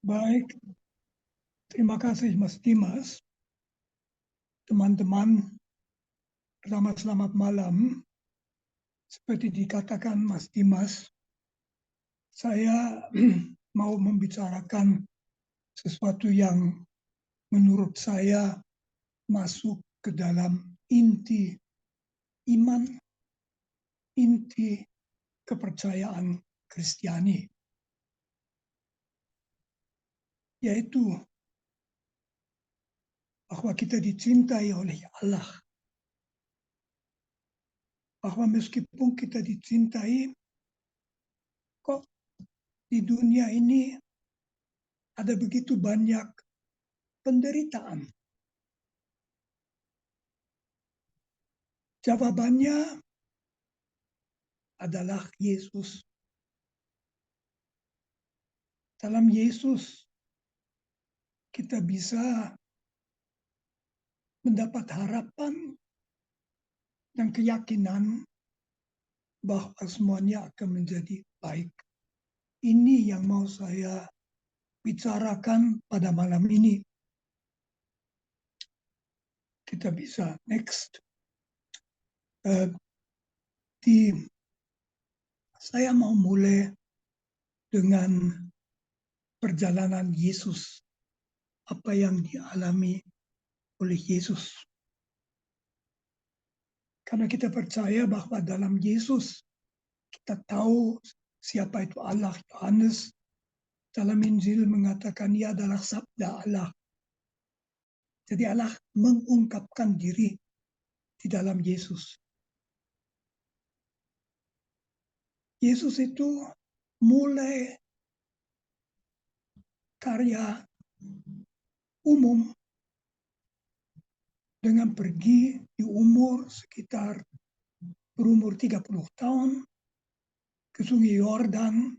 Baik, terima kasih Mas Dimas. Teman-teman, pertama selamat malam. Seperti dikatakan Mas Dimas, saya mau membicarakan sesuatu yang menurut saya masuk ke dalam inti iman, inti kepercayaan Kristiani, yaitu bahwa kita dicintai oleh Allah. Bahwa meskipun kita dicintai, kok di dunia ini ada begitu banyak penderitaan. Jawabannya adalah Yesus. Dalam Yesus kita bisa mendapat harapan dan keyakinan bahwa semuanya akan menjadi baik. Ini yang mau saya bicarakan pada malam ini. Kita bisa next. Saya mau mulai dengan perjalanan Yesus. Apa yang dialami oleh Yesus. Karena kita percaya bahwa dalam Yesus kita tahu siapa itu Allah. Yohanes dalam Injil mengatakan ia adalah sabda Allah. Jadi Allah mengungkapkan diri di dalam Yesus. Yesus itu mulai karya umum dengan pergi di umur sekitar berumur 30 tahun ke Sungai Yordan,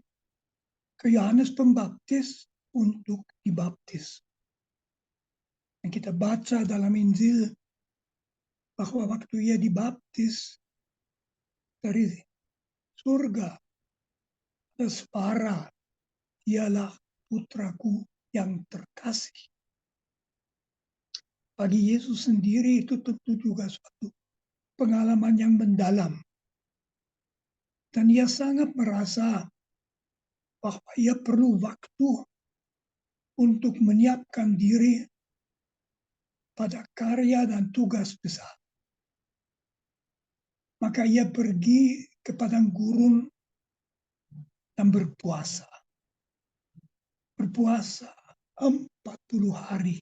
ke Yohanes Pembaptis untuk dibaptis. Dan kita baca dalam Injil bahwa waktu ia dibaptis dari surga ada suara, dialah putraku yang terkasih. Bagi Yesus sendiri itu tentu juga suatu pengalaman yang mendalam. Dan ia sangat merasa bahwa ia perlu waktu untuk menyiapkan diri pada karya dan tugas besar. Maka ia pergi ke padang gurun dan berpuasa. Berpuasa 40 hari.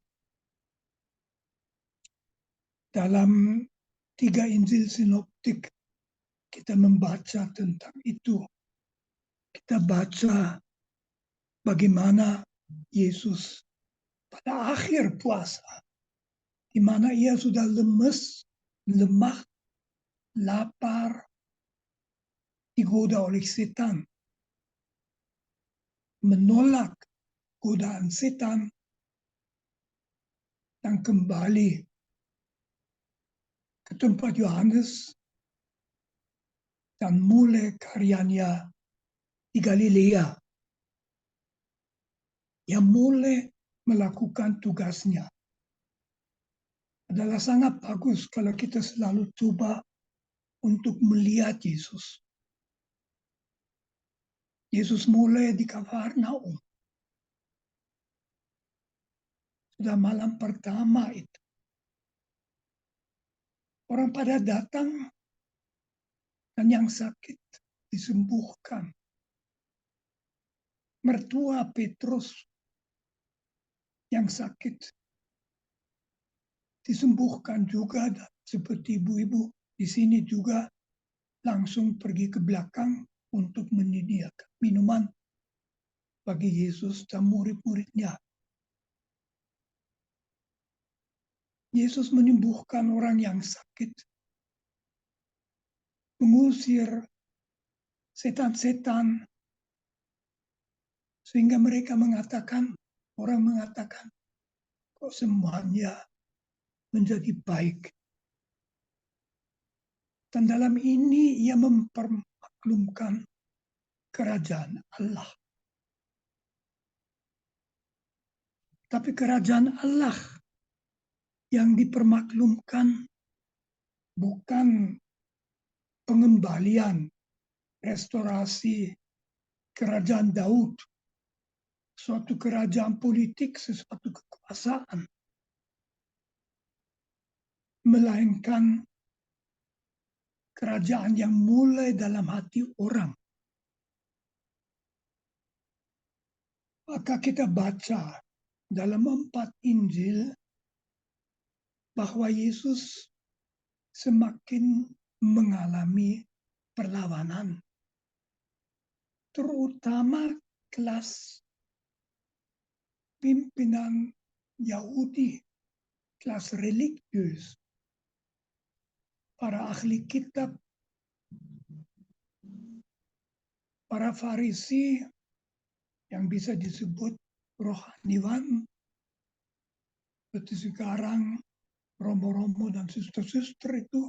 Dalam 3 Injil sinoptik kita membaca tentang itu. Kita baca bagaimana Yesus pada akhir puasa, di mana ia sudah lemes, lemah, lapar, digoda oleh setan, menolak godaan setan, dan kembali ke tempat Yohanes dan mulai karyanya di Galilea. Ia mulai melakukan tugasnya. Adalah sangat bagus kalau kita selalu coba untuk melihat Yesus. Yesus mulai di Kafarnaum. Sudah malam pertama itu. Orang pada datang dan yang sakit disembuhkan. Mertua Petrus yang sakit disembuhkan juga, dan seperti ibu-ibu di sini juga langsung pergi ke belakang untuk menyediakan minuman bagi Yesus dan murid-muridnya. Yesus menyembuhkan orang yang sakit, mengusir setan-setan, sehingga orang mengatakan, kok semuanya menjadi baik. Dan dalam ini ia mempermaklumkan kerajaan Allah. Tapi kerajaan Allah yang dipermaklumkan bukan pengembalian, restorasi kerajaan Daud, suatu kerajaan politik, sesuatu kekuasaan, melainkan kerajaan yang mulai dalam hati orang. Maka kita baca dalam 4 Injil bahwa Yesus semakin mengalami perlawanan, terutama kelas pimpinan Yahudi, kelas religius, para ahli kitab, para Farisi yang bisa disebut rohaniwan, seperti sekarang romo-romo dan suster-suster itu,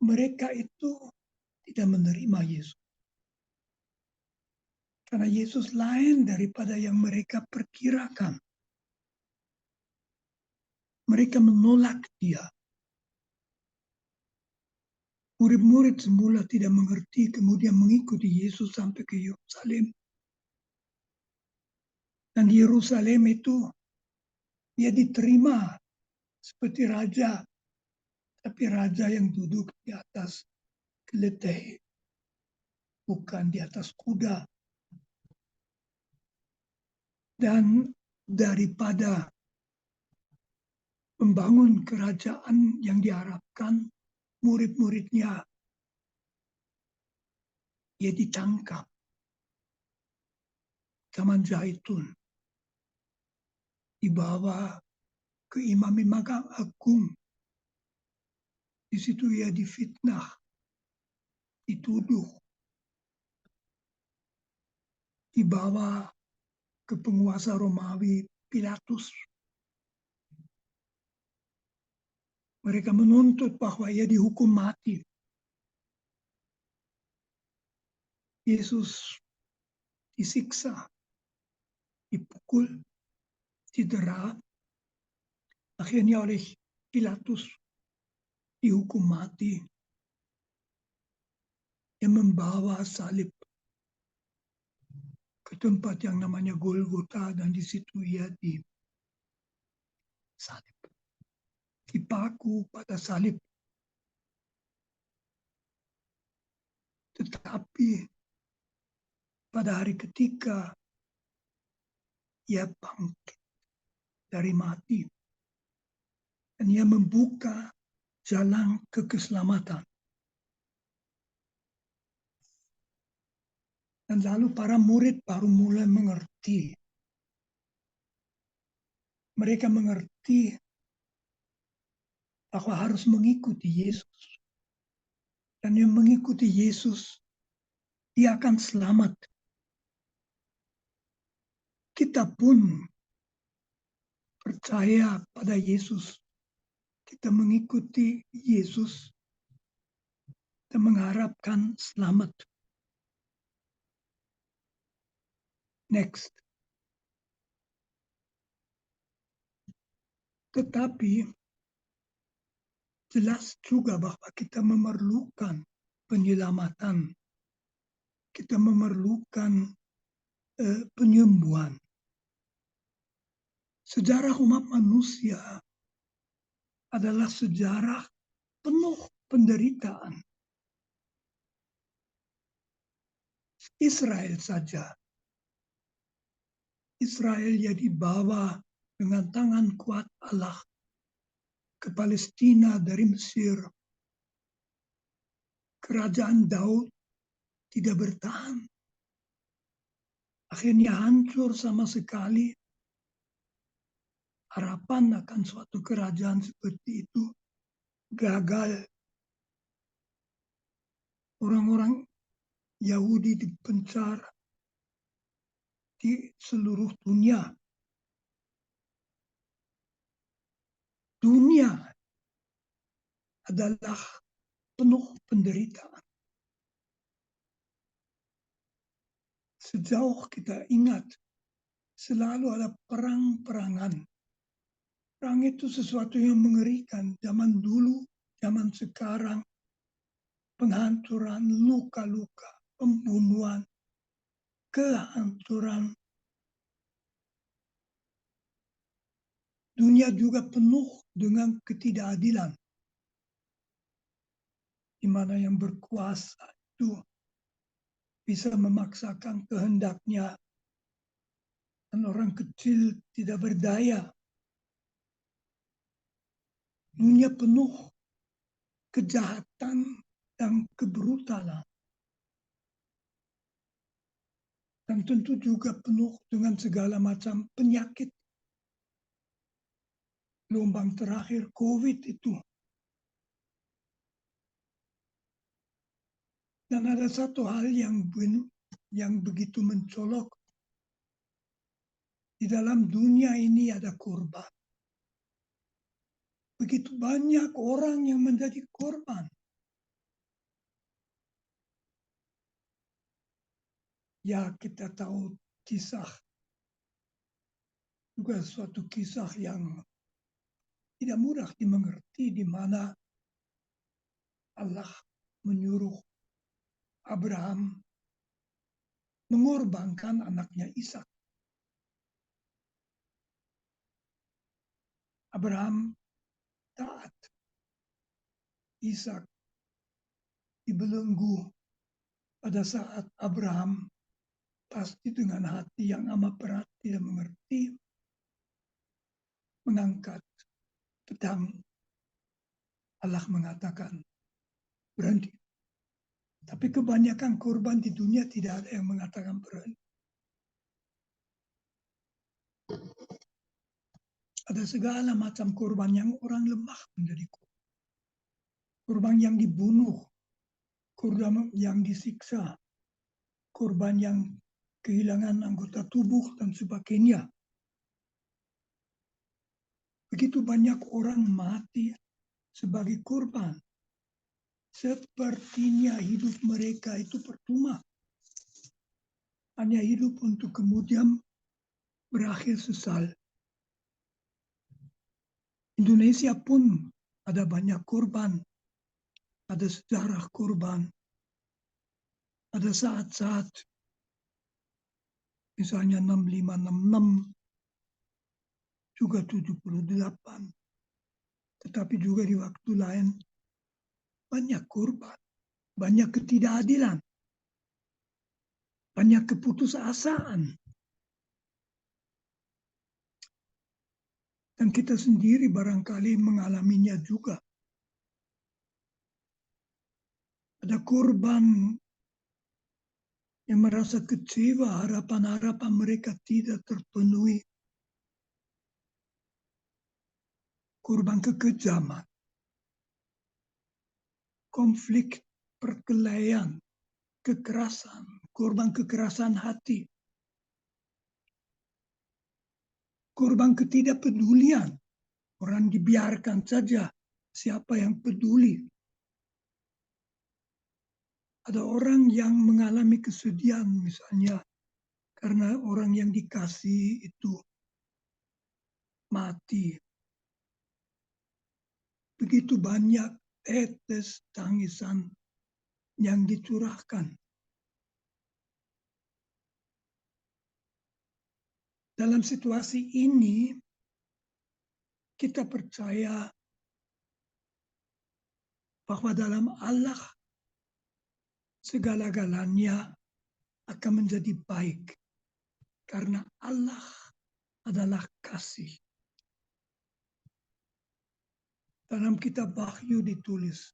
mereka itu tidak menerima Yesus. Karena Yesus lain daripada yang mereka perkirakan. Mereka menolak dia. Murid-murid semula tidak mengerti, kemudian mengikuti Yesus sampai ke Yerusalem. Dan di Yerusalem itu dia diterima seperti raja, tapi raja yang duduk di atas keledai, bukan di atas kuda. Dan daripada membangun kerajaan yang diharapkan, murid-muridnya, dia ditangkap. Taman Zaitun, dibawa ke imam-imam agung. Di situ ia difitnah, dituduh, dibawa ke penguasa Romawi Pilatus. Mereka menuntut bahwa ia dihukum mati. Yesus disiksa, dipukul, didera, akhirnya oleh Pilatus dihukum mati. Dia membawa salib ke tempat yang namanya Golgota, dan di situ ia disalib, dipaku pada salib. Tetapi pada hari ketika ia bangkit dari mati, dan ia membuka jalan ke keselamatan. Dan lalu para murid baru mulai mengerti. Mereka mengerti bahwa harus mengikuti Yesus. Dan yang mengikuti Yesus, dia akan selamat. Kita pun percaya pada Yesus. Kita mengikuti Yesus dan mengharapkan selamat. Next. Tetapi jelas juga bahwa kita memerlukan penyelamatan. Kita memerlukan penyembuhan. Sejarah umat manusia adalah sejarah penuh penderitaan. Israel saja. Israel yang dibawa dengan tangan kuat Allah ke Palestina dari Mesir. Kerajaan Daud tidak bertahan. Akhirnya hancur sama sekali. Harapan akan suatu kerajaan seperti itu gagal. Orang-orang Yahudi dipencar di seluruh dunia. Dunia adalah penuh penderitaan. Sejauh kita ingat selalu ada perang-perangan. Perang itu sesuatu yang mengerikan. Zaman dulu, zaman sekarang, penghancuran, luka-luka, pembunuhan, kehancuran. Dunia juga penuh dengan ketidakadilan, di mana yang berkuasa itu bisa memaksakan kehendaknya dan orang kecil tidak berdaya. Dunia penuh kejahatan dan kebrutalan. Dan tentu juga penuh dengan segala macam penyakit. Gelombang terakhir COVID itu. Dan ada satu hal yang begitu mencolok. Di dalam dunia ini ada korban. Begitu banyak orang yang menjadi korban. Ya, kita tahu kisah, juga suatu kisah yang tidak mudah dimengerti, di mana Allah menyuruh Abraham mengorbankan anaknya Ishak. Abraham taat. Ishak dibelenggu. Pada saat Abraham pasti dengan hati yang amat berat, tidak mengerti, mengangkat pedang. Allah mengatakan, berhenti. Tapi kebanyakan korban di dunia tidak ada yang mengatakan berhenti. Ada segala macam korban yang orang lemah menjadi korban. Korban yang dibunuh, korban yang disiksa, korban yang kehilangan anggota tubuh dan sebagainya. Begitu banyak orang mati sebagai korban. Sepertinya hidup mereka itu percuma. Hanya hidup untuk kemudian berakhir sesal. Indonesia pun ada banyak korban. Ada sejarah korban. Ada saat-saat, misalnya 6566, juga 78. Tetapi juga di waktu lain banyak korban, banyak ketidakadilan, banyak keputusasaan. Dan kita sendiri barangkali mengalaminya juga. Ada korban yang merasa kecewa, harapan-harapan mereka tidak terpenuhi. Korban kekejaman, konflik perkelahian, kekerasan, korban kekerasan hati, korban ketidakpedulian. Orang dibiarkan saja, siapa yang peduli. Ada orang yang mengalami kesedihan misalnya karena orang yang dikasih itu mati. Begitu banyak tetes tangisan yang dicurahkan. Dalam situasi ini, kita percaya bahwa dalam Allah segala-galanya akan menjadi baik. Karena Allah adalah kasih. Dalam kitab Wahyu ditulis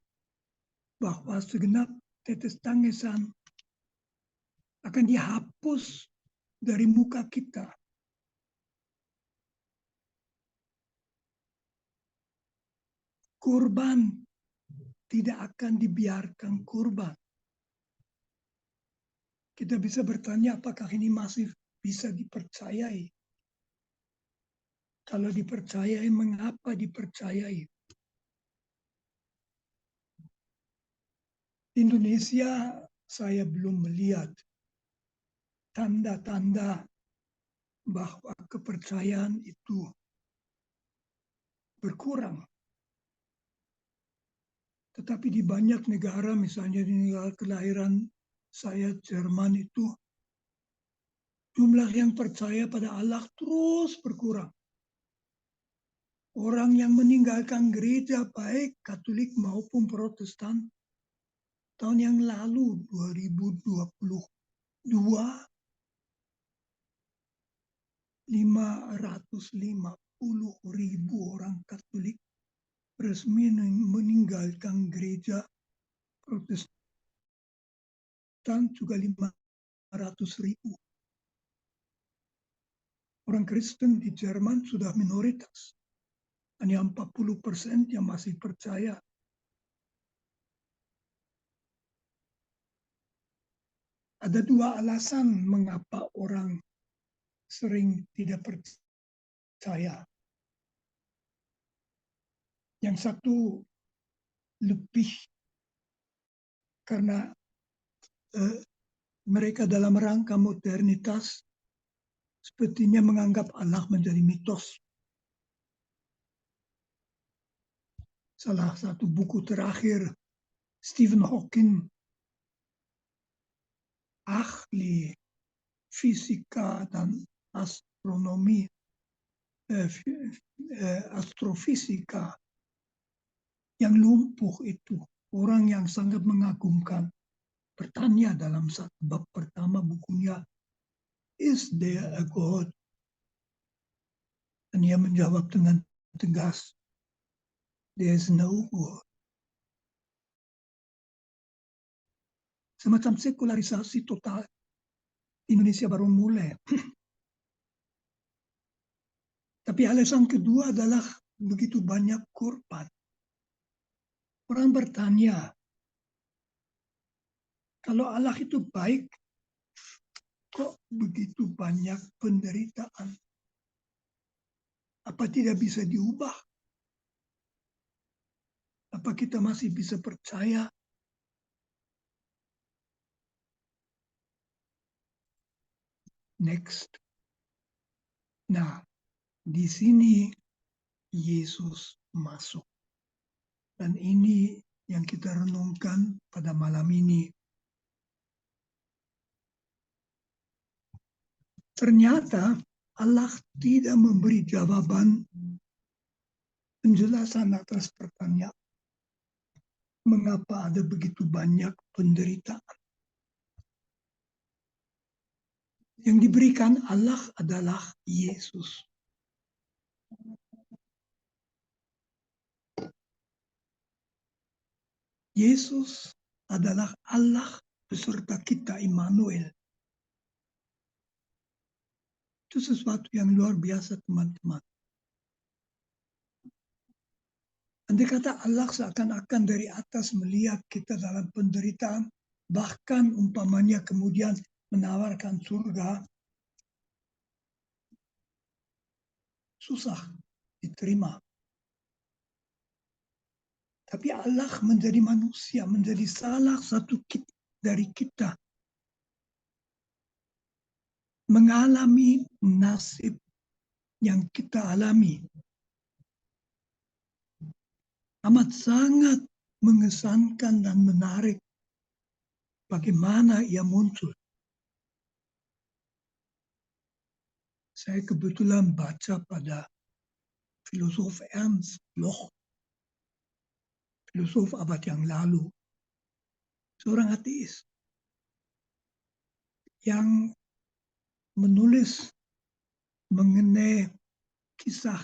bahwa segenap tetes tangisan akan dihapus dari muka kita. Korban tidak akan dibiarkan korban. Kita bisa bertanya apakah ini masih bisa dipercayai? Kalau dipercayai, mengapa dipercayai? Di Indonesia saya belum melihat tanda-tanda bahwa kepercayaan itu berkurang. Tetapi di banyak negara, misalnya di negara kelahiran saya, Jerman, itu jumlah yang percaya pada Allah terus berkurang. Orang yang meninggalkan gereja baik Katolik maupun Protestan tahun yang lalu 2022 550.000 orang Katolik resmi meninggalkan gereja, Protestan juga 500.000. Orang Kristen di Jerman sudah minoritas. Hanya 40% yang masih percaya. Ada dua alasan mengapa orang sering tidak percaya. Yang satu lebih karena mereka dalam rangka modernitas sepertinya menganggap Allah menjadi mitos. Salah satu buku terakhir Stephen Hawking, ahli fisika dan astronomi, astrofisika yang lumpuh itu, orang yang sangat mengagumkan, bertanya dalam satu bab pertama bukunya, "Is there a God?" Dan ia menjawab dengan tegas, "There's no God." Semacam sekularisasi total Indonesia baru mulai. Tapi alasan kedua adalah begitu banyak korban. Orang bertanya, kalau Allah itu baik, kok begitu banyak penderitaan? Apa tidak bisa diubah? Apa kita masih bisa percaya? Next. Nah, di sini Yesus masuk. Dan ini yang kita renungkan pada malam ini. Ternyata Allah tidak memberi jawaban penjelasan atas pertanyaan mengapa ada begitu banyak penderitaan. Yang diberikan Allah adalah Yesus. Yesus adalah Allah beserta kita, Immanuel. Itu sesuatu yang luar biasa, teman-teman. Andai kata Allah seakan-akan dari atas melihat kita dalam penderitaan, bahkan umpamanya kemudian menawarkan surga, susah diterima. Tapi Allah menjadi manusia, menjadi salah satu dari kita, mengalami nasib yang kita alami. Amat sangat mengesankan dan menarik bagaimana ia muncul. Saya kebetulan baca pada filosof Ernst Bloch, filosof abad yang lalu, seorang ateis yang menulis mengenai kisah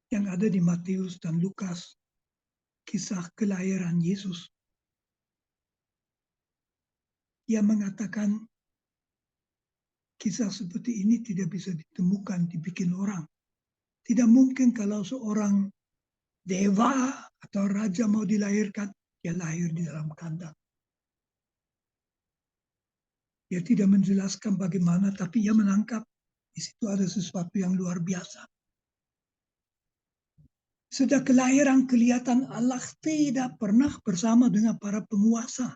yang ada di Matius dan Lukas, kisah kelahiran Yesus. Ia mengatakan kisah seperti ini tidak bisa ditemukan, dibikin orang. Tidak mungkin kalau seorang dewa atau raja mau dilahirkan, dia lahir di dalam kandang. Dia tidak menjelaskan bagaimana, tapi ia menangkap di situ ada sesuatu yang luar biasa. Sejak kelahiran kelihatan Allah tidak pernah bersama dengan para penguasa.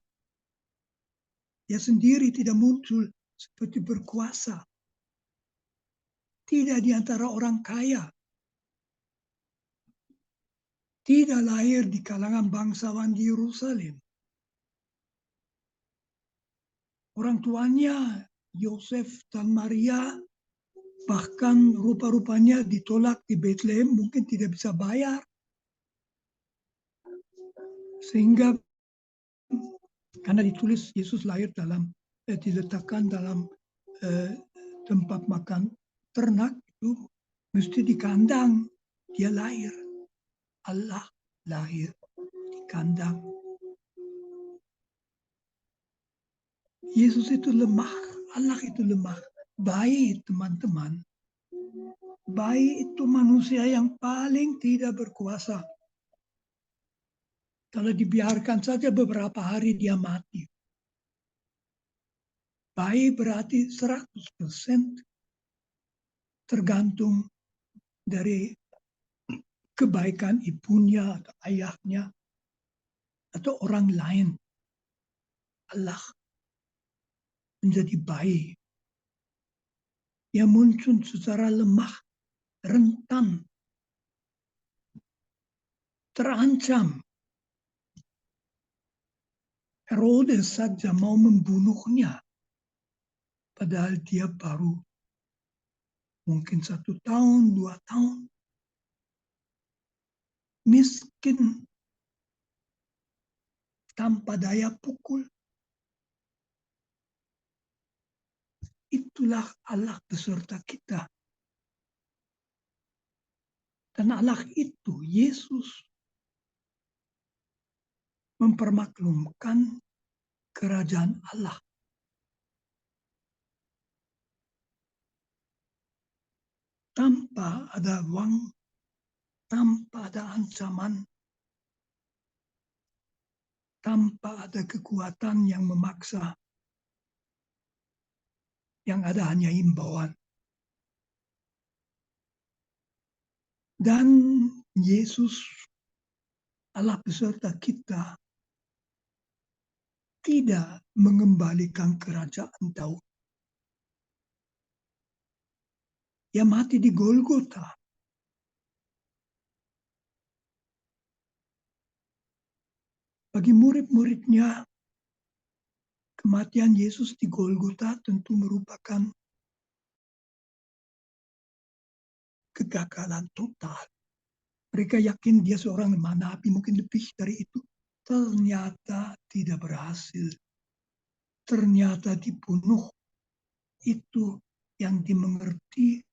Dia sendiri tidak muncul seperti berkuasa. tidak di antara orang kaya, tidak lahir di kalangan bangsawan di Yerusalem. Orang tuanya, Yosef dan Maria, bahkan rupa-rupanya ditolak di Bethlehem, mungkin tidak bisa bayar. Sehingga karena ditulis Yesus lahir diletakkan dalam tempat makan ternak, itu mesti di kandang. Dia lahir. Allah lahir di kandang. Yesus itu lemah, Allah itu lemah. Bayi, teman-teman, bayi itu manusia yang paling tidak berkuasa. Kalau dibiarkan saja beberapa hari dia mati. Bayi berarti 100% tergantung dari kebaikan ibunya atau ayahnya atau orang lain. Allah menjadi bayi yang muncul secara lemah, rentan, terancam. Herodes saja mau membunuhnya, padahal dia baru mungkin 1 tahun, 2 tahun. Miskin, tanpa daya pukul. Itulah Allah beserta kita. Dan Allah itu, Yesus, mempermaklumkan kerajaan Allah. Tanpa ada uang, tanpa ada ancaman, tanpa ada kekuatan yang memaksa. Yang ada hanya himbauan. Dan Yesus, Allah beserta kita, tidak mengembalikan kerajaan Daud. Dia mati di Golgota. Bagi murid-muridnya, kematian Yesus di Golgota tentu merupakan kegagalan total. Mereka yakin dia seorang nabi, mungkin lebih dari itu. Ternyata tidak berhasil. Ternyata dibunuh. Itu yang dimengerti.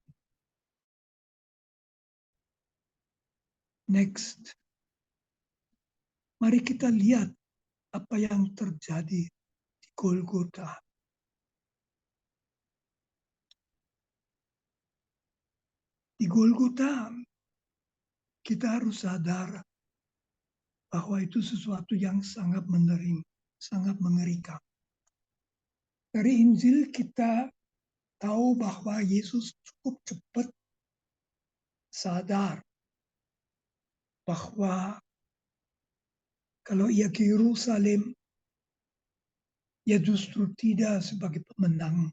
Next. Mari kita lihat apa yang terjadi di Golgota. Di Golgota, kita harus sadar bahwa itu sesuatu yang sangat mengerikan. Dari Injil kita tahu bahwa Yesus cukup cepat sadar bahwa kalau ia ke Yerusalem, ia justru tidak sebagai pemenang,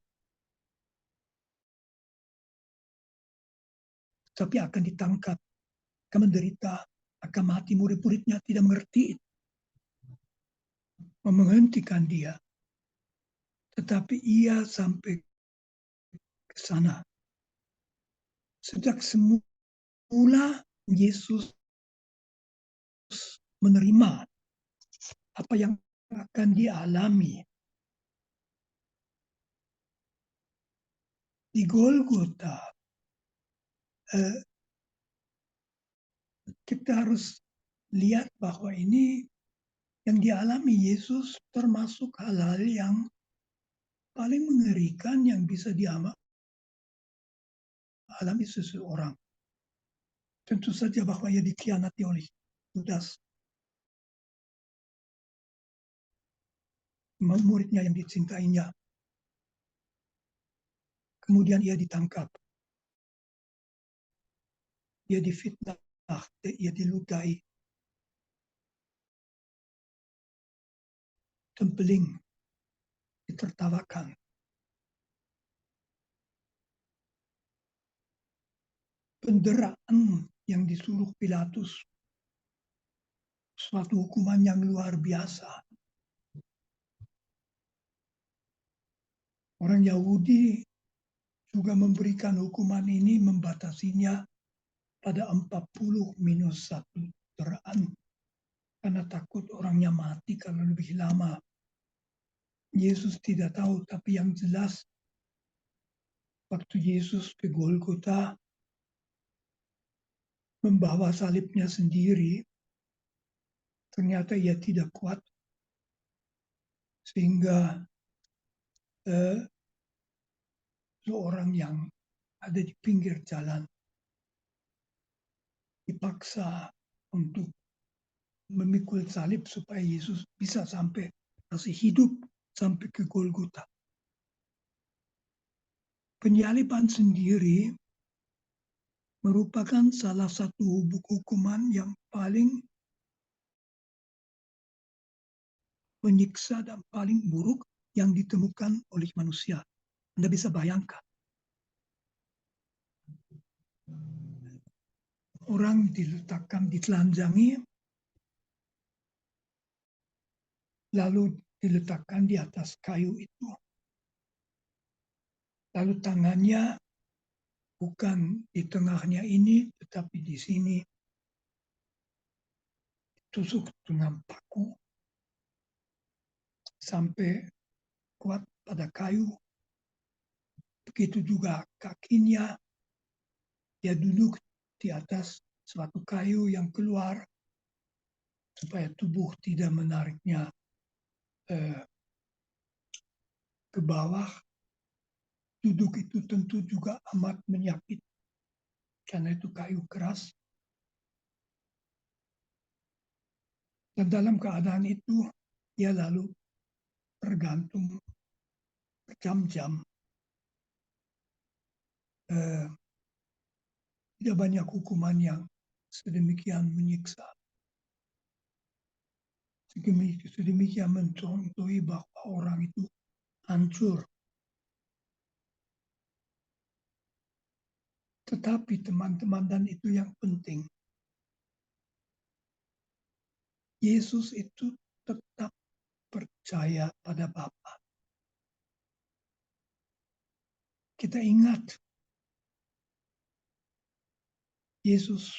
tapi akan ditangkap, akan menderita, akan mati. Murid-muridnya tidak mengerti, menghentikan dia. Tetapi ia sampai ke sana. Sejak semula Yesus menerima apa yang akan dialami di Golgota. Kita harus lihat bahwa ini yang dialami Yesus termasuk hal-hal yang paling mengerikan yang bisa dialami seseorang. Tentu saja bahwa ia dikhianati oleh Yudas, muridnya yang dicintainya. Kemudian ia ditangkap. Ia difitnah, ia diludahi. Tempeling, ditertawakan. penderaan yang disuruh Pilatus, suatu hukuman yang luar biasa. Orang Yahudi juga memberikan hukuman ini, membatasinya pada 40 minus 1 deraan. Karena takut orangnya mati kalau lebih lama. Yesus tidak tahu, tapi yang jelas waktu Yesus ke Golgota membawa salibnya sendiri, ternyata ia tidak kuat. Sehingga seorang yang ada di pinggir jalan dipaksa untuk memikul salib supaya Yesus bisa sampai masih hidup sampai ke Golgota. Penyaliban sendiri merupakan salah satu hukuman yang paling menyiksa dan paling buruk yang ditemukan oleh manusia. Anda bisa bayangkan. Orang diletakkan, ditelanjangi, lalu diletakkan di atas kayu itu. Lalu tangannya bukan di tengahnya ini, tetapi di sini tusuk dengan paku sampai kuat pada kayu. Begitu juga kakinya, dia duduk di atas suatu kayu yang keluar supaya tubuh tidak menariknya ke bawah. Duduk itu tentu juga amat menyakitkan karena itu kayu keras. Dan dalam keadaan itu, dia lalu tergantung berjam-jam. Tidak banyak hukuman yang sedemikian menyiksa. Sedemikian mencontohi bahwa orang itu hancur. Tetapi teman-teman, dan itu yang penting, Yesus itu tetap percaya pada Bapa. Kita ingat, Yesus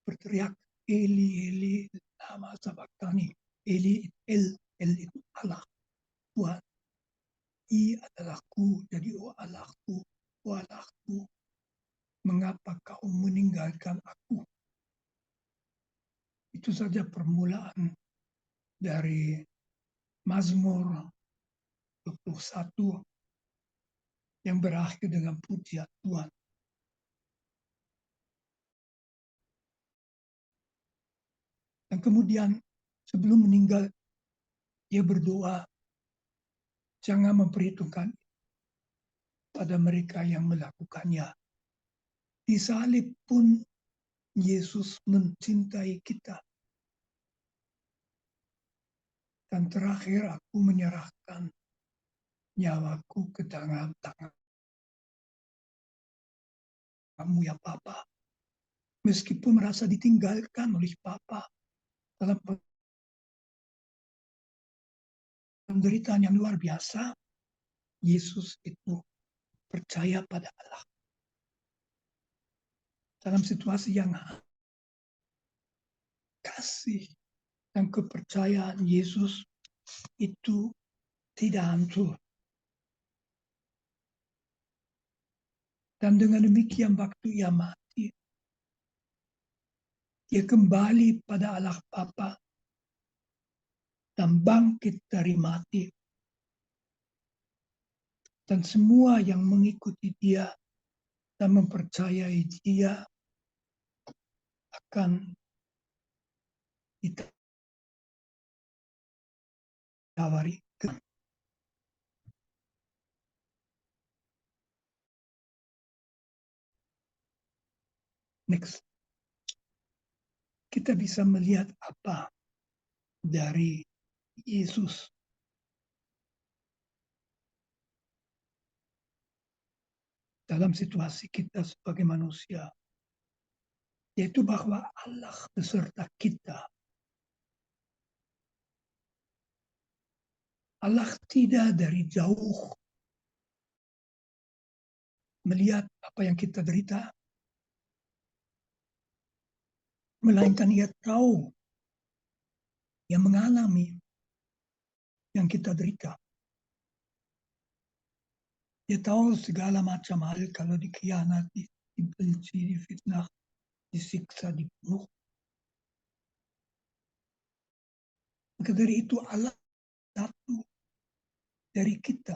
berteriak, Eli, Eli, lama sabachthani. Eli, El itu Allah, Tuhan. I adalah ku, jadi oh Allahku, oh Allahku, mengapa kau meninggalkan aku? Itu saja permulaan dari Mazmur 21 yang berakhir dengan pujian Tuhan. Dan kemudian sebelum meninggal, dia berdoa, jangan memperhitungkan pada mereka yang melakukannya. Di salib pun Yesus mencintai kita. Dan terakhir aku menyerahkan nyawaku ke tangan kamu ya Bapa. Meskipun merasa ditinggalkan oleh Bapa dalam penderitaan yang luar biasa, Yesus itu percaya pada Allah. Dalam situasi yang kasih dan kepercayaan Yesus itu tidak hancur. Dan dengan demikian waktu ia mati, ia kembali pada Allah Bapa dan bangkit dari mati. Dan semua yang mengikuti dia dan mempercayai dia akan ditawari. Next. Kita bisa melihat apa dari Yesus. dalam situasi kita sebagai manusia, yaitu bahwa Allah beserta kita. Allah tidak dari jauh melihat apa yang kita derita, melainkan Ia tahu yang mengalami yang kita derita. Dia tahu segala macam hal kalau dikhianati, dibenci, difitnah, disiksa, dibunuh. Maka dari itu Allah satu dari kita.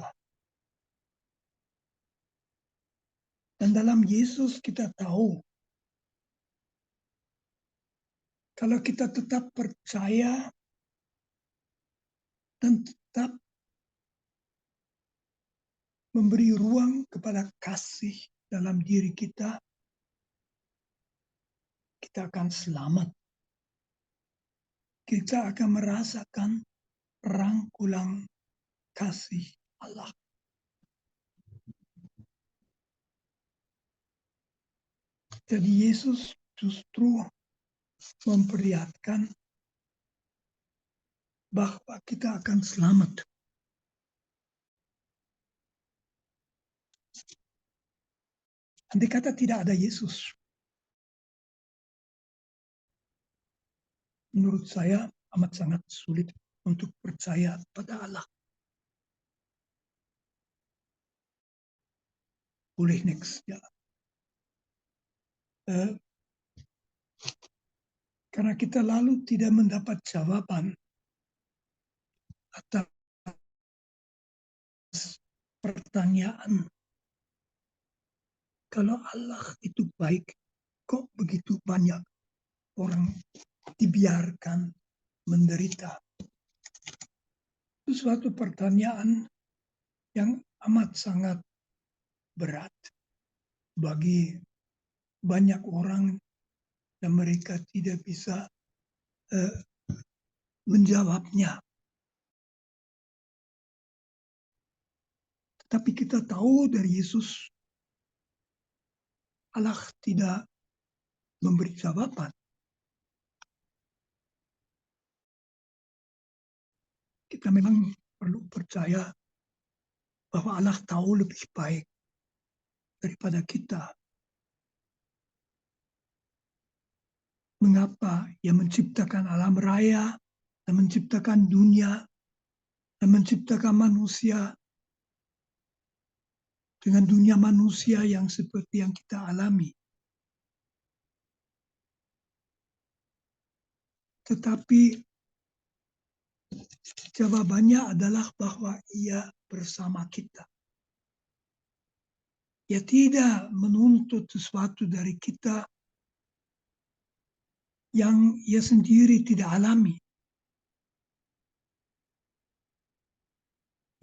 Dan dalam Yesus kita tahu kalau kita tetap percaya dan tetap memberi ruang kepada kasih dalam diri kita, kita akan selamat. Kita akan merasakan rangkulan kasih Allah. Jadi Yesus justru memperlihatkan bahwa kita akan selamat. Andai kata tidak ada Yesus, menurut saya amat sangat sulit untuk percaya pada Allah. Boleh next ya. Karena kita lalu tidak mendapat jawaban atas pertanyaan, kalau Allah itu baik, kok begitu banyak orang dibiarkan menderita? Itu suatu pertanyaan yang amat sangat berat bagi banyak orang dan mereka tidak bisa menjawabnya. Tapi kita tahu dari Yesus, Allah tidak memberi jawaban. Kita memang perlu percaya bahwa Allah tahu lebih baik daripada kita. Mengapa Ia menciptakan alam raya dan menciptakan dunia dan menciptakan manusia dengan dunia manusia yang seperti yang kita alami. Tetapi jawabannya adalah bahwa Ia bersama kita. Ia tidak menuntut sesuatu dari kita yang Ia sendiri tidak alami.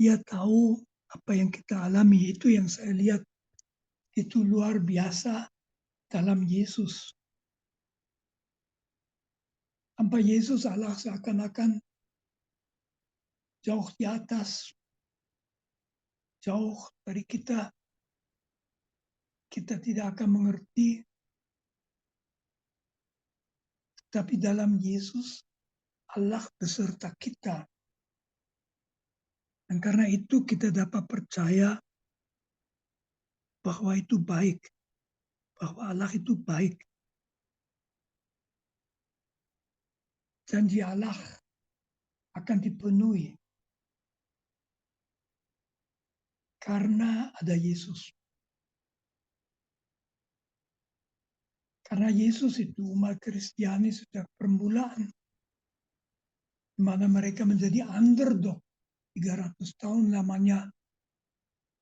Ia tahu apa yang kita alami. Itu yang saya lihat itu luar biasa dalam Yesus. Tanpa Yesus, Allah seakan-akan jauh di atas, jauh dari kita. Kita tidak akan mengerti. Tapi dalam Yesus, Allah beserta kita. Dan karena itu kita dapat percaya bahwa itu baik. Bahwa Allah itu baik. Janji Allah akan dipenuhi. Karena ada Yesus. Karena Yesus itu umat Kristiani sejak permulaan. Di mana mereka menjadi underdog. 300 tahun lamanya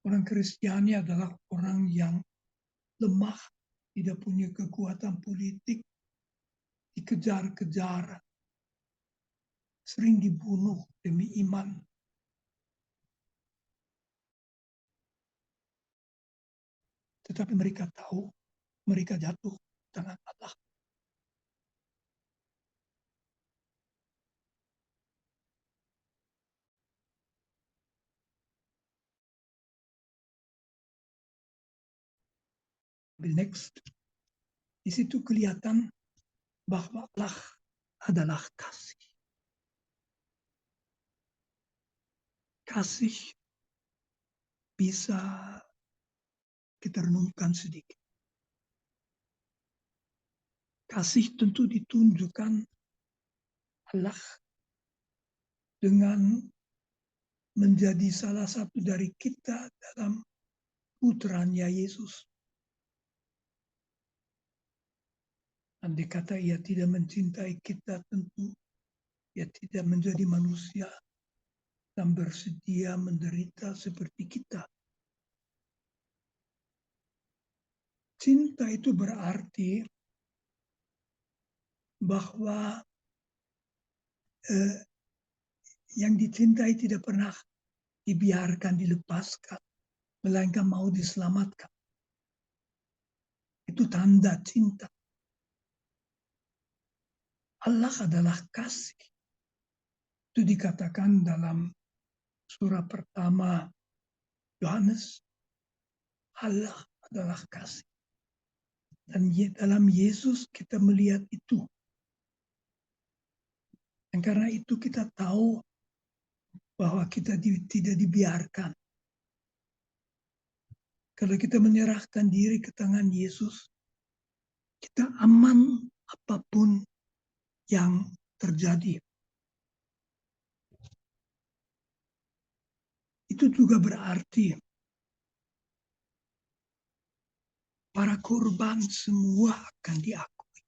orang Kristiani adalah orang yang lemah, tidak punya kekuatan politik, dikejar-kejar, sering dibunuh demi iman. Tetapi mereka tahu, mereka jatuh di tangan Allah. Next. Di situ kelihatan bahwa Allah adalah kasih. Kasih bisa kita renungkan sedikit. Kasih tentu ditunjukkan Allah dengan menjadi salah satu dari kita dalam putranya Yesus. Andai kata ia tidak mencintai kita, tentu ia tidak menjadi manusia dan bersedia menderita seperti kita. Cinta itu berarti bahwa yang dicintai tidak pernah dibiarkan, dilepaskan, melainkan mau diselamatkan. Itu tanda cinta. Allah adalah kasih. Itu dikatakan dalam surah pertama Yohanes. Allah adalah kasih. Dan dalam Yesus kita melihat itu. Dan karena itu kita tahu bahwa kita tidak dibiarkan. Kalau kita menyerahkan diri ke tangan Yesus, kita aman apapun yang terjadi. Itu juga berarti para korban semua akan diakui.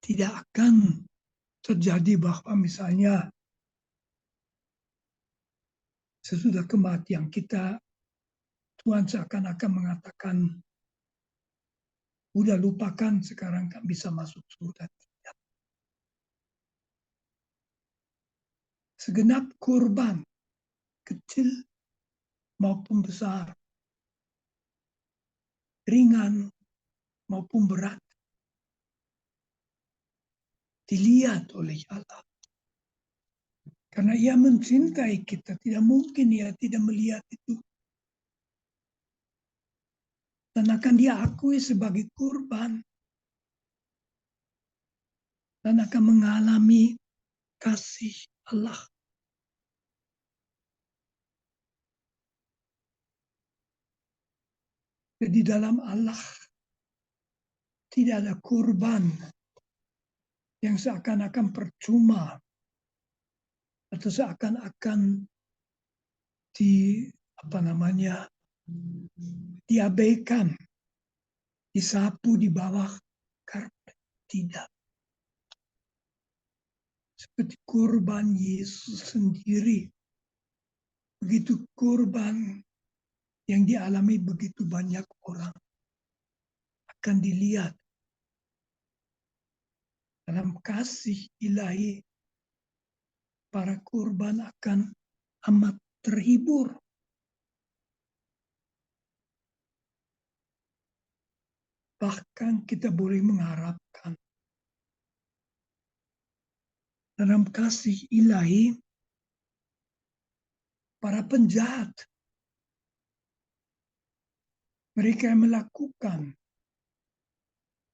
Tidak akan terjadi bahwa misalnya sesudah kematian kita, Tuhan seakan-akan mengatakan, udah lupakan, sekarang kan bisa masuk surga. Tidak. Segenap korban, kecil maupun besar, ringan maupun berat, dilihat oleh Allah. Karena ia mencintai kita, tidak mungkin ia tidak melihat itu. Dan akan diakui sebagai korban. Dan akan mengalami kasih Allah. Jadi dalam Allah tidak ada korban yang seakan-akan percuma atau seakan-akan diabaikan, disapu di bawah karpet. Tidak. Seperti korban Yesus sendiri. Begitu korban yang dialami begitu banyak orang akan dilihat dalam kasih ilahi. Para korban akan amat terhibur. Bahkan kita boleh mengharapkan dalam kasih ilahi, para penjahat, mereka yang melakukan,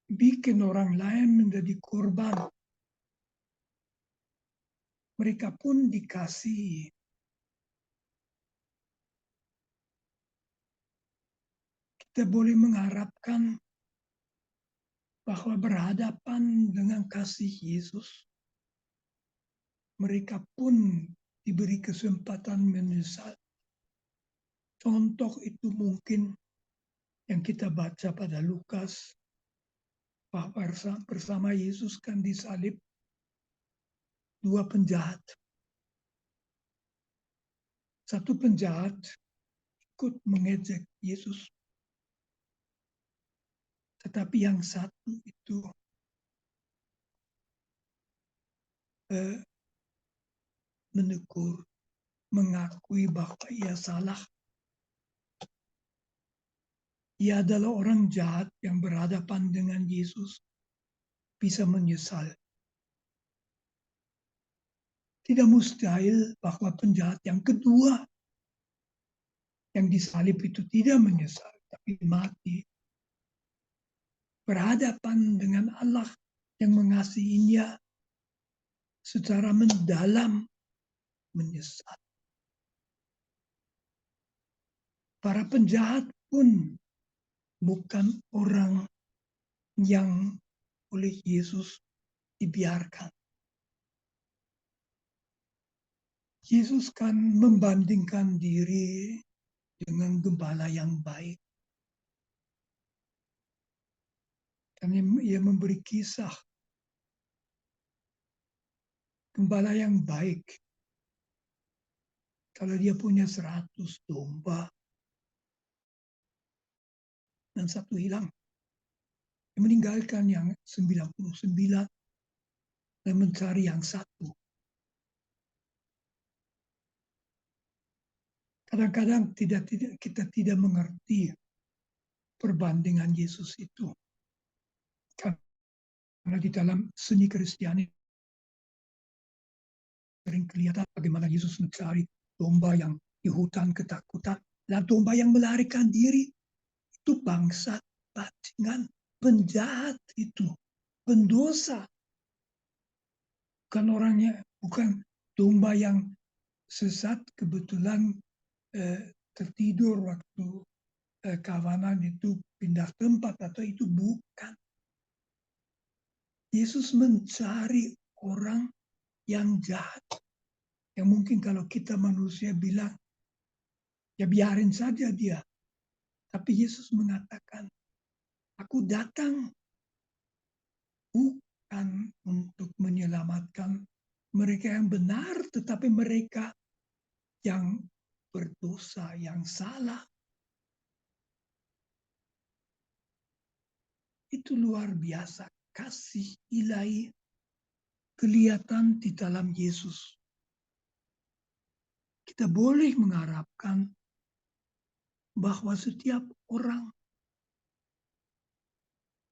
bikin orang lain menjadi korban, mereka pun dikasihi. Kita boleh mengharapkan bahwa berhadapan dengan kasih Yesus, mereka pun diberi kesempatan menyesal. Contoh itu mungkin yang kita baca pada Lukas, bahwa bersama Yesus kan disalib dua penjahat. Satu penjahat ikut mengejek Yesus. Tetapi yang satu itu menegur, mengakui bahwa ia salah. Ia adalah orang jahat yang berhadapan dengan Yesus, bisa menyesal. Tidak mustahil bahwa penjahat yang kedua yang disalib itu tidak menyesal. tapi mati. Berhadapan dengan Allah yang mengasihinya secara mendalam, menyesat. Para penjahat pun bukan orang yang oleh Yesus dibiarkan. Yesus kan membandingkan diri dengan gembala yang baik. Dan ia memberi kisah gembala yang baik. Kalau dia punya 100 domba dan satu hilang, dia meninggalkan yang 99 dan mencari yang satu. Kadang-kadang kita tidak mengerti perbandingan Yesus itu. Karena di dalam seni Kristiani sering kelihatan bagaimana Yesus mencari domba yang di hutan ketakutan. Dan domba yang melarikan diri itu bangsa bajingan, penjahat itu, pendosa. Bukan domba yang sesat kebetulan tertidur waktu kawanan itu pindah tempat atau itu bukan. Yesus mencari orang yang jahat. Yang mungkin kalau kita manusia bilang, ya biarin saja dia. Tapi Yesus mengatakan, aku datang bukan untuk menyelamatkan mereka yang benar, tetapi mereka yang berdosa, yang salah. Itu luar biasa. Kasih ilahi kelihatan di dalam Yesus. Kita boleh mengharapkan bahwa setiap orang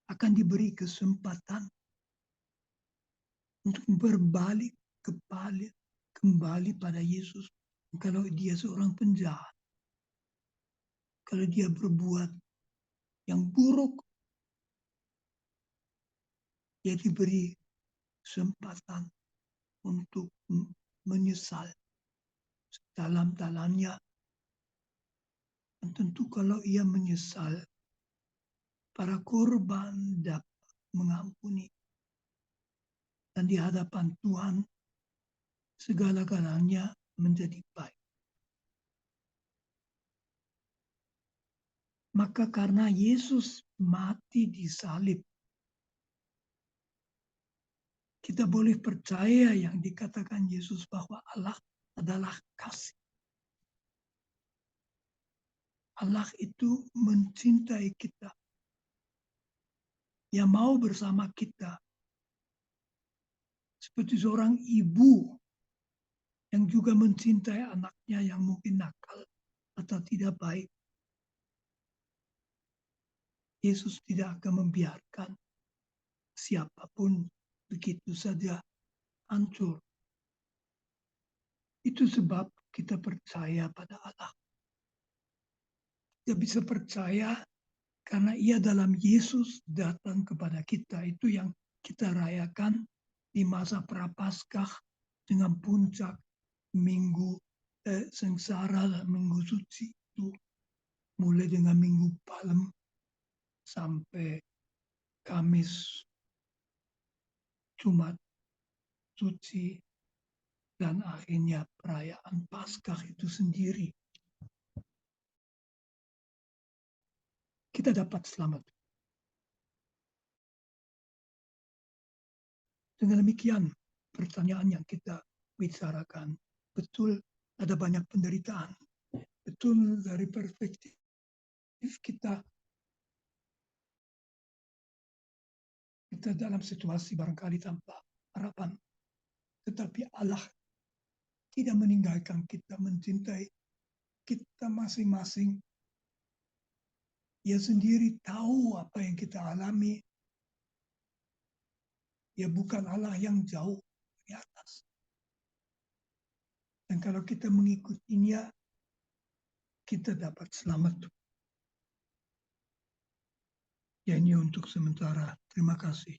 akan diberi kesempatan untuk berbalik kembali pada Yesus. Kalau dia seorang penjahat, kalau dia berbuat yang buruk, dia diberi kesempatan untuk menyesal dalam-dalamnya. Dan tentu kalau ia menyesal, para korban dapat mengampuni. Dan di hadapan Tuhan, segala-galanya menjadi baik. Maka karena Yesus mati di salib, kita boleh percaya yang dikatakan Yesus bahwa Allah adalah kasih. Allah itu mencintai kita. Dia mau bersama kita. Seperti seorang ibu yang juga mencintai anaknya yang mungkin nakal atau tidak baik. Yesus tidak akan membiarkan siapapun begitu saja hancur. Itu sebab kita percaya pada Allah. Dia bisa percaya karena ia dalam Yesus datang kepada kita. Itu yang kita rayakan di masa Prapaskah dengan puncak Minggu Sengsara dan Minggu Suci itu. Mulai dengan Minggu Palem sampai Kamis, Jumat Suci, dan akhirnya perayaan Paskah itu sendiri. Kita dapat selamat. Dengan demikian, pertanyaan yang kita bicarakan, betul ada banyak penderitaan. Betul dari perspektif kita dalam situasi barangkali tanpa harapan. Tetapi Allah tidak meninggalkan kita, mencintai kita masing-masing. Dia sendiri tahu apa yang kita alami. Dia bukan Allah yang jauh di atas. Dan kalau kita mengikutinya, kita dapat selamat. Ya ini untuk sementara. Terima kasih.